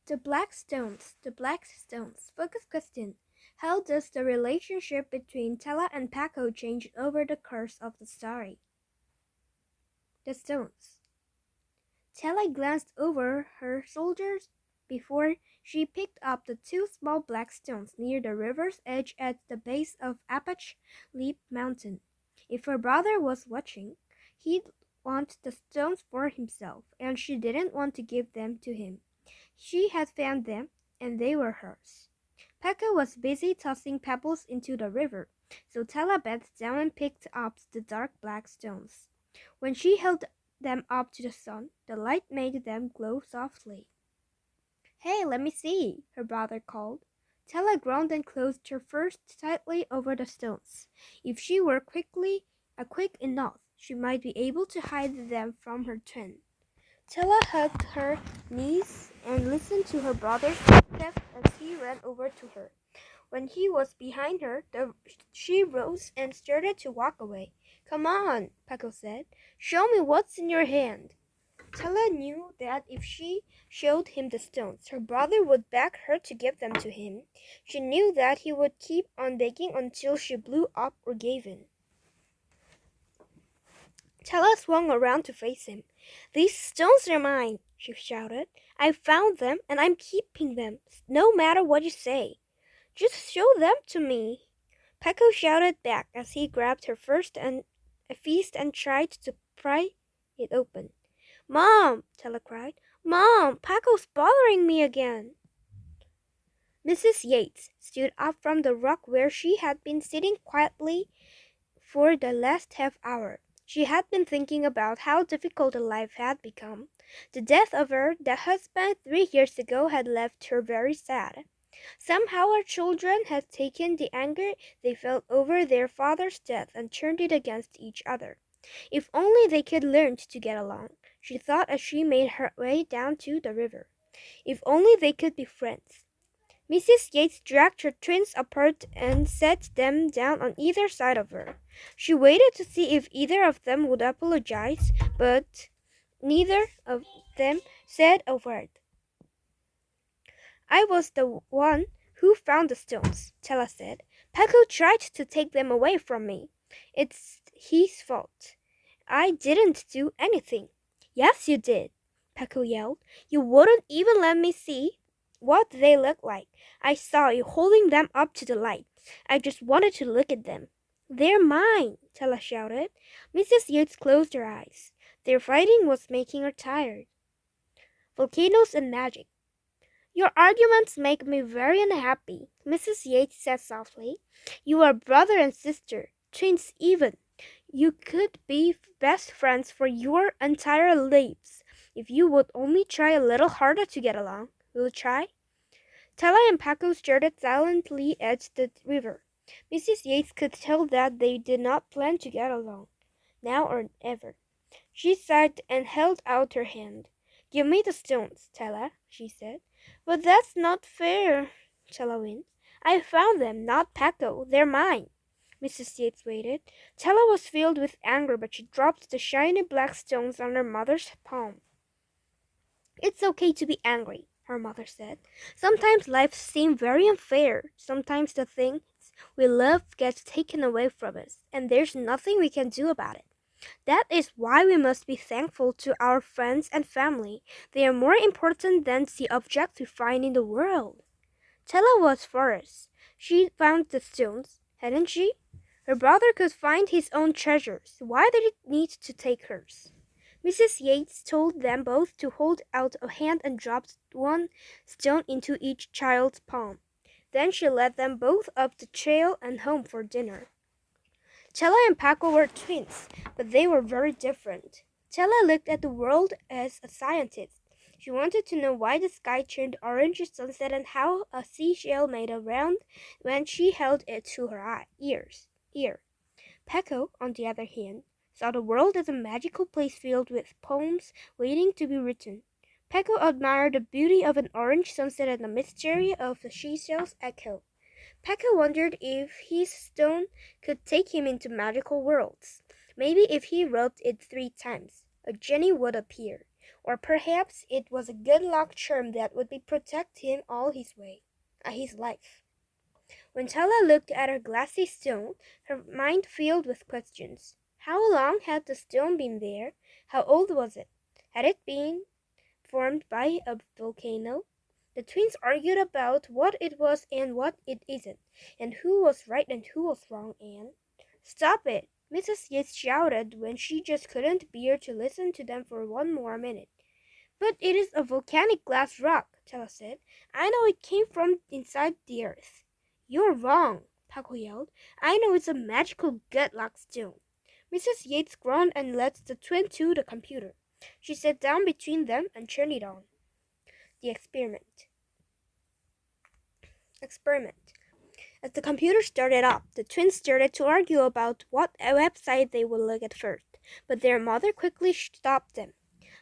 The Black Stones. The Black Stones. Focus question. How does the relationship between Tella and Paco change over the course of the story? The Stones. Tella glanced over her shoulders before she picked up the two small black stones near the river's edge at the base of Apache Leap Mountain. If her brother was watching, he'd want the stones for himself, and she didn't want to give them to him. She had found them, and they were hers. Paco was busy tossing pebbles into the river, so Tella bent down and picked up the dark black stones. When she held them up to the sun, the light made them glow softly. "Hey, let me see," her brother called. Tella groaned and closed her fist tightly over the stones. If she were quick enough, she might be able to hide them from her twin. Tella hugged her knees and listened to her brother's footsteps as he ran over to her. When he was behind her, she rose and started to walk away. "Come on," Paco said. "Show me what's in your hand." Tella knew that if she showed him the stones, her brother would beg her to give them to him. She knew that he would keep on begging until she blew up or gave in. Tella swung around to face him. "These stones are mine," she shouted. "I found them, and I'm keeping them, no matter what you say. Just show them to me." Paco shouted back as he grabbed her fist and tried to pry it open. "Mom!" Tella cried. "Mom! Paco's bothering me again!" Mrs. Yates stood up from the rock where she had been sitting quietly for the last half hour. She had been thinking about how difficult her life had become. The death of her husband 3 years ago had left her very sad. Somehow her children had taken the anger they felt over their father's death and turned it against each other. If only they could learn to get along, she thought as she made her way down to the river. If only they could be friends. Mrs. Yates dragged her twins apart and set them down on either side of her. She waited to see if either of them would apologize, but neither of them said a word. "I was the one who found the stones," Tella said. "Paco tried to take them away from me. It's his fault. I didn't do anything." "Yes, you did," Paco yelled. "You wouldn't even let me see what they looked like. I saw you holding them up to the light. I just wanted to look at them." "They're mine," Tella shouted. Mrs. Yates closed her eyes. Their fighting was making her tired. Volcanoes and magic. "Your arguments make me very unhappy," Mrs. Yates said softly. "You are brother and sister, twins even. You could be best friends for your entire lives if you would only try a little harder to get along. Will you try?" Tella and Paco started silently at the river. Mrs. Yates could tell that they did not plan to get along, now or ever. She sighed and held out her hand. "Give me the stones, Tella," she said. "But that's not fair," Tella whined. "I found them, not Paco. They're mine." Mrs. Yates waited. Tella was filled with anger, but she dropped the shiny black stones on her mother's palm. "It's okay to be angry," her mother said. "Sometimes life seems very unfair. Sometimes the things we love get taken away from us, and there's nothing we can do about it. That is why we must be thankful to our friends and family. They are more important than the objects we find in the world." Tella was furious. She found the stones, hadn't she? Her brother could find his own treasures. Why did he need to take hers? Mrs. Yates told them both to hold out a hand and dropped one stone into each child's palm. Then she led them both up the trail and home for dinner. Tella and Paco were twins, but they were very different. Tella looked at the world as a scientist. She wanted to know why the sky turned orange at sunset and how a seashell made a round when she held it to her ear. Paco, on the other hand, saw the world as a magical place filled with poems waiting to be written. Paco admired the beauty of an orange sunset and the mystery of the seashell's echo. Paco wondered if his stone could take him into magical worlds. Maybe if he rubbed it 3 times, a genie would appear. Or perhaps it was a good luck charm that would protect him all his life. When Tella looked at her glassy stone, her mind filled with questions. How long had the stone been there? How old was it? Had it been formed by a volcano? The twins argued about what it was and what it isn't, and who was right and who was wrong, and "Stop it!" Mrs. Yates shouted when she just couldn't bear to listen to them for one more minute. "But it is a volcanic glass rock," Tella said. "I know it came from inside the earth." "You're wrong," Paco yelled. "I know it's a magical good-luck stone." Mrs. Yates groaned and led the twin to the computer. She sat down between them and turned it on. The experiment. As the computer started up, the twins started to argue about what website they would look at first, but their mother quickly stopped them.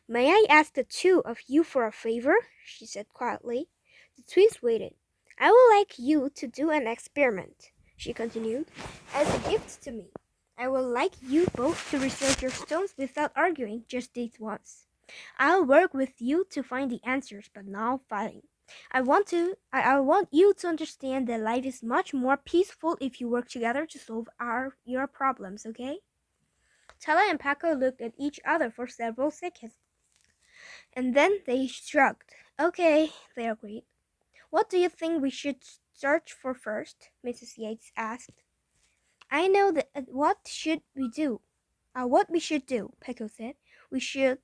"May I ask the two of you for a favor?" she said quietly. The twins waited. "I would like you to do an experiment," she continued, "as a gift to me. I would like you both to research your stones without arguing, just these once. I'll work with you to find the answers, but not fighting. I want you to understand that life is much more peaceful if you work together to solve your problems, okay?" Tala and Paco looked at each other for several seconds, and then they shrugged. "Okay," they agreed. "What do you think we should search for first?" Mrs. Yates asked. "I know that what we should do," Paco said. "We should."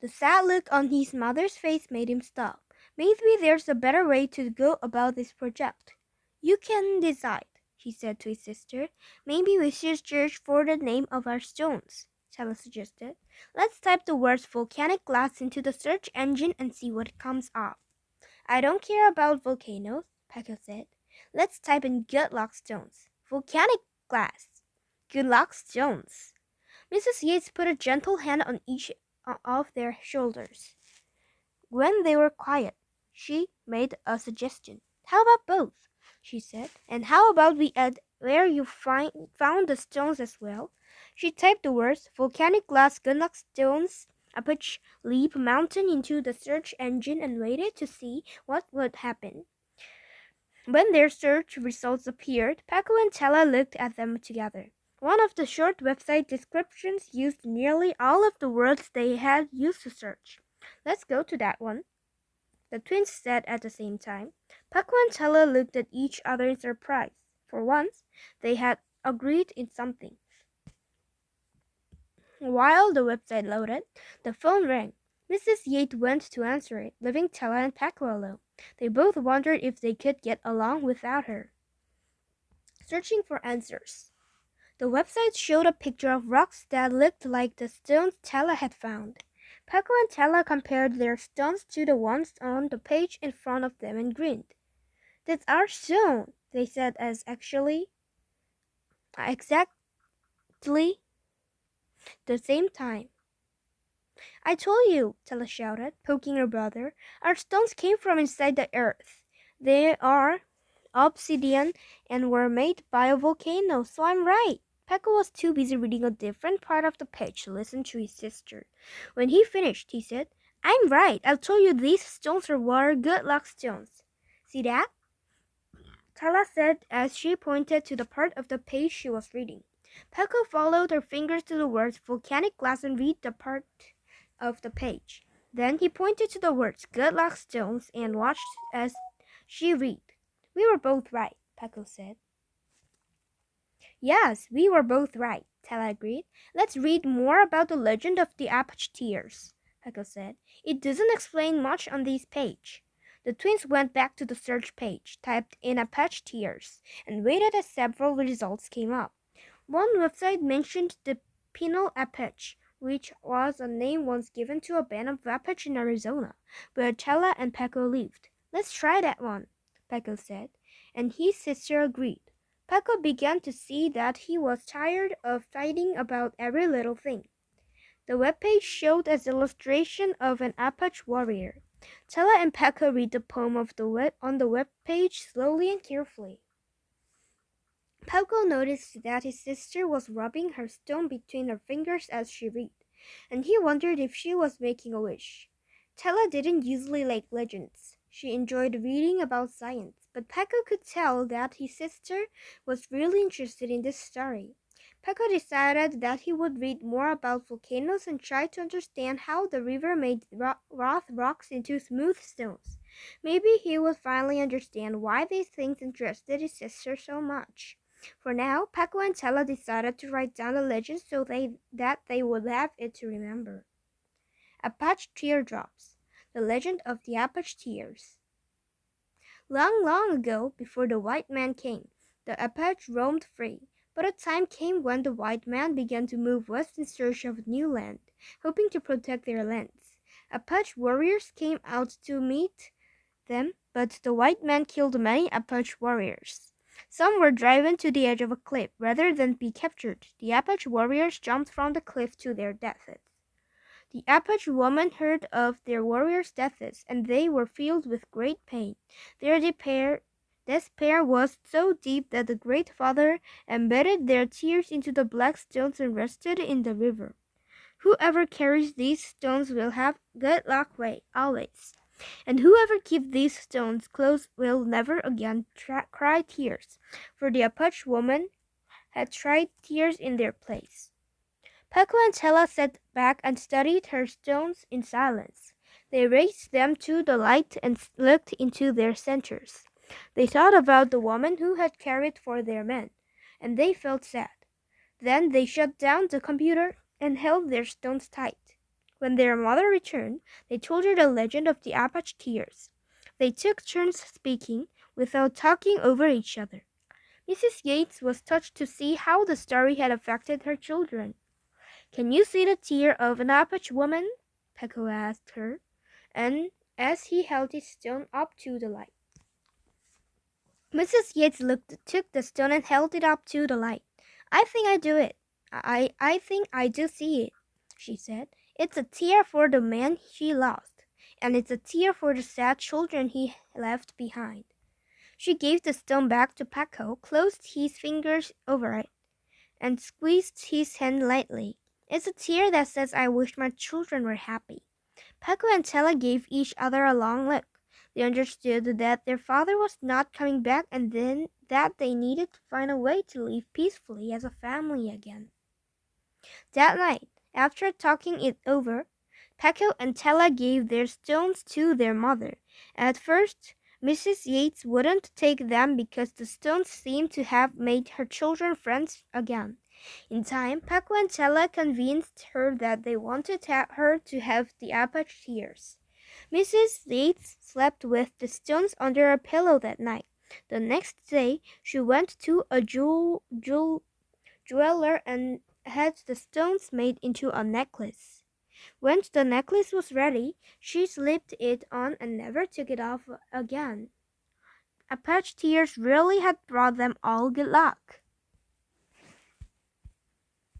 The sad look on his mother's face made him stop. "Maybe there's a better way to go about this project." "You can decide," he said to his sister. "Maybe we should search for the name of our stones," Tella suggested. "Let's type the words volcanic glass into the search engine and see what comes up." "I don't care about volcanoes," Paco said. "Let's type in good luck stones. Volcanic glass. Good luck stones." Mrs. Yates put a gentle hand on each of their shoulders. When they were quiet, she made a suggestion. "How about both?" she said. "And how about we add where you found the stones as well?" She typed the words volcanic glass gunlock stones Apache Leap Mountain into the search engine and waited to see what would happen. When their search results appeared, Paco and Tella looked at them together. One of the short website descriptions used nearly all of the words they had used to search. "Let's go to that one," the twins said at the same time. Paco and Tella looked at each other in surprise. For once, they had agreed in something. While the website loaded, the phone rang. Mrs. Yates went to answer it, leaving Tella and Paco alone. They both wondered if they could get along without her. Searching for answers. The website showed a picture of rocks that looked like the stones Tella had found. Paco and Tella compared their stones to the ones on the page in front of them and grinned. "That's our stone," they said as exactly the same time. "I told you," Tella shouted, poking her brother. "Our stones came from inside the earth. They are obsidian and were made by a volcano, so I'm right." Paco was too busy reading a different part of the page to listen to his sister. When he finished, he said, "I'm right. I'll tell you these stones are water good luck stones. See that?" Tala said as she pointed to the part of the page she was reading. Paco followed her fingers to the words volcanic glass and read the part of the page. Then he pointed to the words good luck stones and watched as she read. "We were both right," Paco said. "Yes, we were both right," Tala agreed. "Let's read more about the legend of the Apache Tears," Paco said. "It doesn't explain much on this page." The twins went back to the search page, typed in Apache Tears, and waited as several results came up. One website mentioned the Pinal Apache, which was a name once given to a band of Apache in Arizona, where Tala and Paco lived. "Let's try that one," Paco said, and his sister agreed. Paco began to see that he was tired of fighting about every little thing. The webpage showed an illustration of an Apache warrior. Tella and Paco read the poem on the webpage slowly and carefully. Paco noticed that his sister was rubbing her stone between her fingers as she read, and he wondered if she was making a wish. Tella didn't usually like legends. She enjoyed reading about science, but Peko could tell that his sister was really interested in this story. Peko decided that he would read more about volcanoes and try to understand how the river made rough rocks into smooth stones. Maybe he would finally understand why these things interested his sister so much. For now, Peko and Tella decided to write down the legend so that they would have it to remember. Apache Teardrops, the legend of the Apache Tears. Long, long ago, before the white man came, the Apache roamed free. But a time came when the white man began to move west in search of new land, hoping to protect their lands. Apache warriors came out to meet them, but the white man killed many Apache warriors. Some were driven to the edge of a cliff rather than be captured. The Apache warriors jumped from the cliff to their deaths. The Apache women heard of their warriors' deaths, and they were filled with great pain. Their despair was so deep that the Great Father embedded their tears into the black stones and rested in the river. Whoever carries these stones will have good luck always, and whoever keeps these stones close will never again cry tears, for the Apache woman had tried tears in their place. Peko and Tella sat back and studied her stones in silence. They raised them to the light and looked into their centers. They thought about the woman who had carried for their men, and they felt sad. Then they shut down the computer and held their stones tight. When their mother returned, they told her the legend of the Apache Tears. They took turns speaking without talking over each other. Mrs. Yates was touched to see how the story had affected her children. "Can you see the tear of an Apache woman?" Peko asked her, and as he held his stone up to the light. Mrs. Yates took the stone and held it up to the light. "I think I do it. I think I do see it," she said. "It's a tear for the man she lost, and it's a tear for the sad children he left behind." She gave the stone back to Peko, closed his fingers over it, and squeezed his hand lightly. "It's a tear that says I wish my children were happy." Peko and Tella gave each other a long look. They understood that their father was not coming back and then that they needed to find a way to live peacefully as a family again. That night, after talking it over, Peko and Tella gave their stones to their mother. At first, Mrs. Yates wouldn't take them because the stones seemed to have made her children friends again. In time, Peko and Tella convinced her that they wanted her to have the Apache Tears. Mrs. Yates slept with the stones under her pillow that night. The next day, she went to a jeweler and had the stones made into a necklace. When the necklace was ready, she slipped it on and never took it off again. Apache Tears really had brought them all good luck.